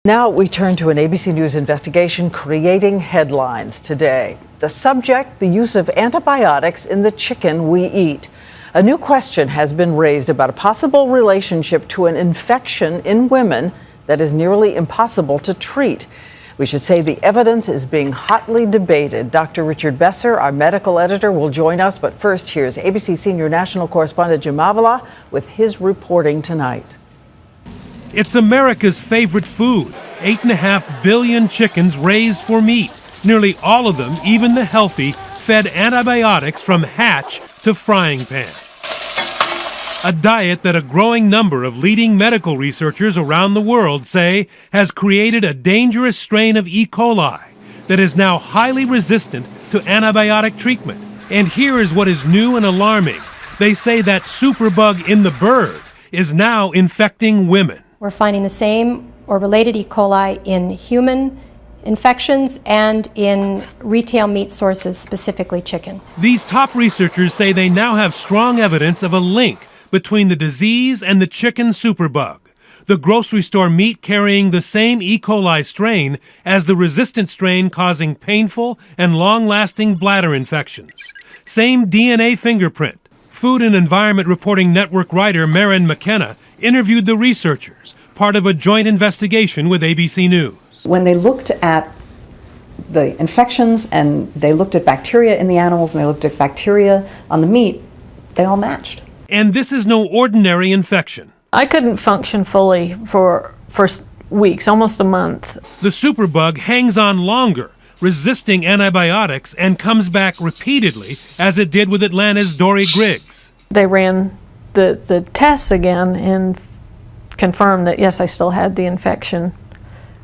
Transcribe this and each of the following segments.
Now we turn to an ABC News investigation creating headlines today. The subject, the use of antibiotics in the chicken we eat. A new question has been raised about a possible relationship to an infection in women that is nearly impossible to treat. We should say the evidence is being hotly debated. Dr. Richard Besser, our medical editor, will join us. But first, here's ABC senior national correspondent Jim Avila with his reporting tonight. It's America's favorite food. 8.5 billion chickens raised for meat. Nearly all of them, even the healthy, fed antibiotics from hatch to frying pan. A diet that a growing number of leading medical researchers around the world say has created a dangerous strain of E. coli that is now highly resistant to antibiotic treatment. And here is what is new and alarming. They say that superbug in the bird is now infecting women. We're finding the same or related E. coli in human infections and in retail meat sources, specifically chicken. These top researchers say they now have strong evidence of a link between the disease and the chicken superbug, the grocery store meat carrying the same E. coli strain as the resistant strain causing painful and long-lasting bladder infections. Same DNA fingerprint. Food and Environment Reporting Network writer Maren McKenna interviewed the researchers, part of a joint investigation with ABC News. When they looked at the infections and they looked at bacteria in the animals and they looked at bacteria on the meat, they all matched. And this is no ordinary infection. I couldn't function fully for weeks, almost a month. The superbug hangs on longer, resisting antibiotics, and comes back repeatedly, as it did with Atlanta's Dory Griggs. They ran the tests again and confirmed that, yes, I still had the infection,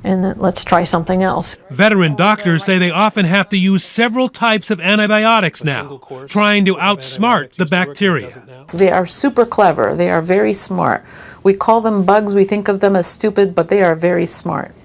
and that let's try something else. Veteran doctors say they often have to use several types of antibiotics now, trying to outsmart the bacteria. They are super clever. They are very smart. We call them bugs. We think of them as stupid, but they are very smart.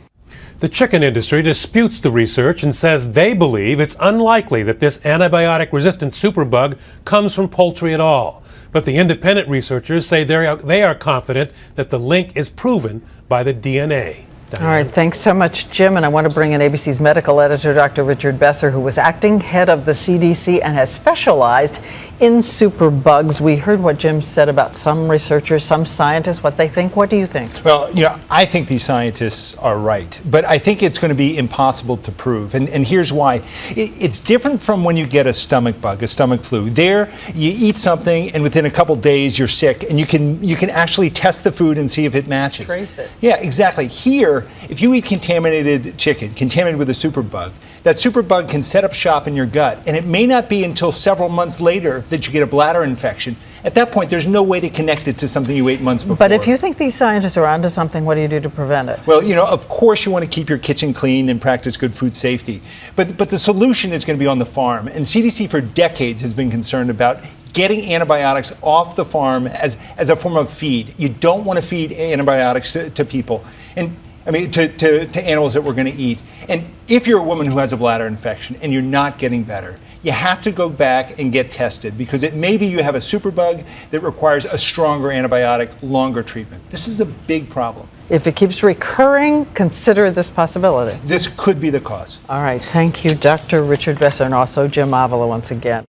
The chicken industry disputes the research and says they believe it's unlikely that this antibiotic-resistant superbug comes from poultry at all. But the independent researchers say they are confident that the link is proven by the DNA. All right, thanks so much, Jim. And I want to bring in ABC's medical editor, Dr. Richard Besser, who was acting head of the CDC and has specialized in superbugs. We heard what Jim said about some researchers, some scientists, what they think. What do you think? Well, I think these scientists are right, but I think it's going to be impossible to prove. And here's why. It's different from when you get a stomach bug, a stomach flu. There, you eat something, and within a couple days, you're sick, and you can actually test the food and see if it matches. Trace it. Yeah, exactly. Here, if you eat contaminated chicken, contaminated with a superbug, that superbug can set up shop in your gut, and it may not be until several months later that you get a bladder infection. At that point, there's no way to connect it to something you ate months before. But if you think these scientists are onto something, what do you do to prevent it? Well, of course you want to keep your kitchen clean and practice good food safety. But the solution is going to be on the farm. And CDC for decades has been concerned about getting antibiotics off the farm as a form of feed. You don't want to feed antibiotics to people. And to animals that we're going to eat. And if you're a woman who has a bladder infection and you're not getting better, you have to go back and get tested, because it may be you have a superbug that requires a stronger antibiotic, longer treatment. This is a big problem. If it keeps recurring, consider this possibility. This could be the cause. All right. Thank you, Dr. Richard Besser, and also Jim Avila once again.